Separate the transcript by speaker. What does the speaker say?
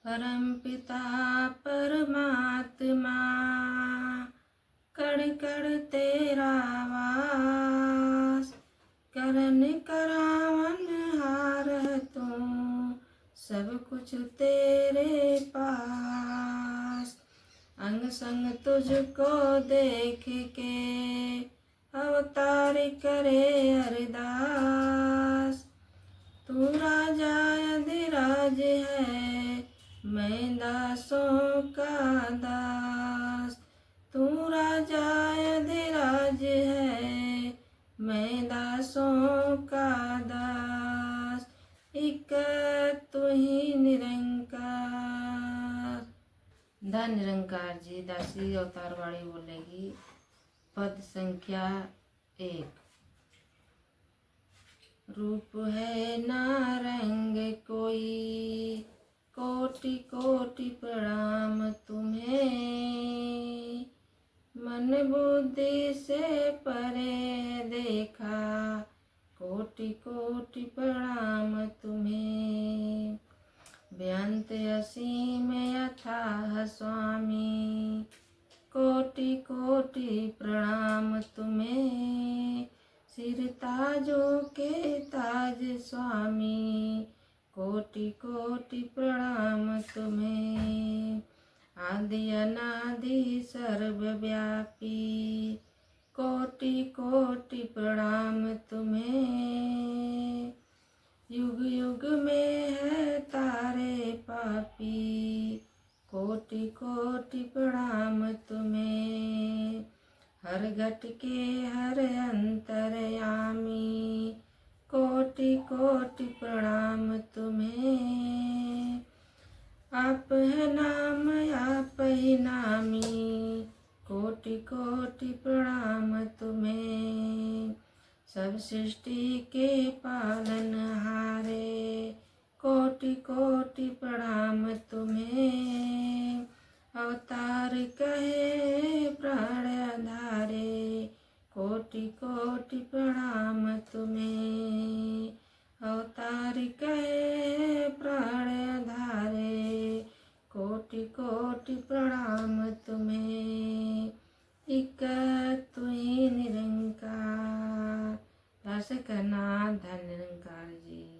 Speaker 1: परमपिता परमात्मा कण कण तेरा वास, करन करावन हार तू सब कुछ तेरे पास। अंग संग तुझको देख के अवतार करे अरदास। तू राजा अधिराज है, मैं दासों का दास। तू राजा अधिराज है, मैं दासों का दास। एक तू ही निरंकार। द निरंकार जी दासी अवतार वाणी बोलेगी। पद संख्या 1। रूप है ना रंग कोई, कोटि कोटि प्रणाम तुम्हें। मन बुद्धि से परे देखा, कोटि कोटि प्रणाम तुम्हें। बेअंत असीम अथाह स्वामी, कोटि कोटि प्रणाम तुम्हें। सिर ताजों के ताज स्वामी, कोटि कोटि प्रणाम तुम्हें। आदि अनादि सर्वव्यापी, कोटि कोटि प्रणाम तुम्हें। युग युग में है तारे पापी, कोटि कोटि प्रणाम तुम्हें। हर घट के हर अंतर्यामी, कोटि कोटि प्रणाम तुम्हें। आप है नाम आप ही नामी, कोटि कोटि प्रणाम तुम्हें। सब सृष्टि के पालनहारे, कोटि कोटि प्रणाम तुम्हें। अवतार कहे प्राण आधारे, कोटि कोटि प्रणाम तुम्हें। अवतार कहे प्राण आधारे, कोटि कोटि प्रणाम तुम्हें। एक तू ही निरंकार। रस करना धन निरंकार जी।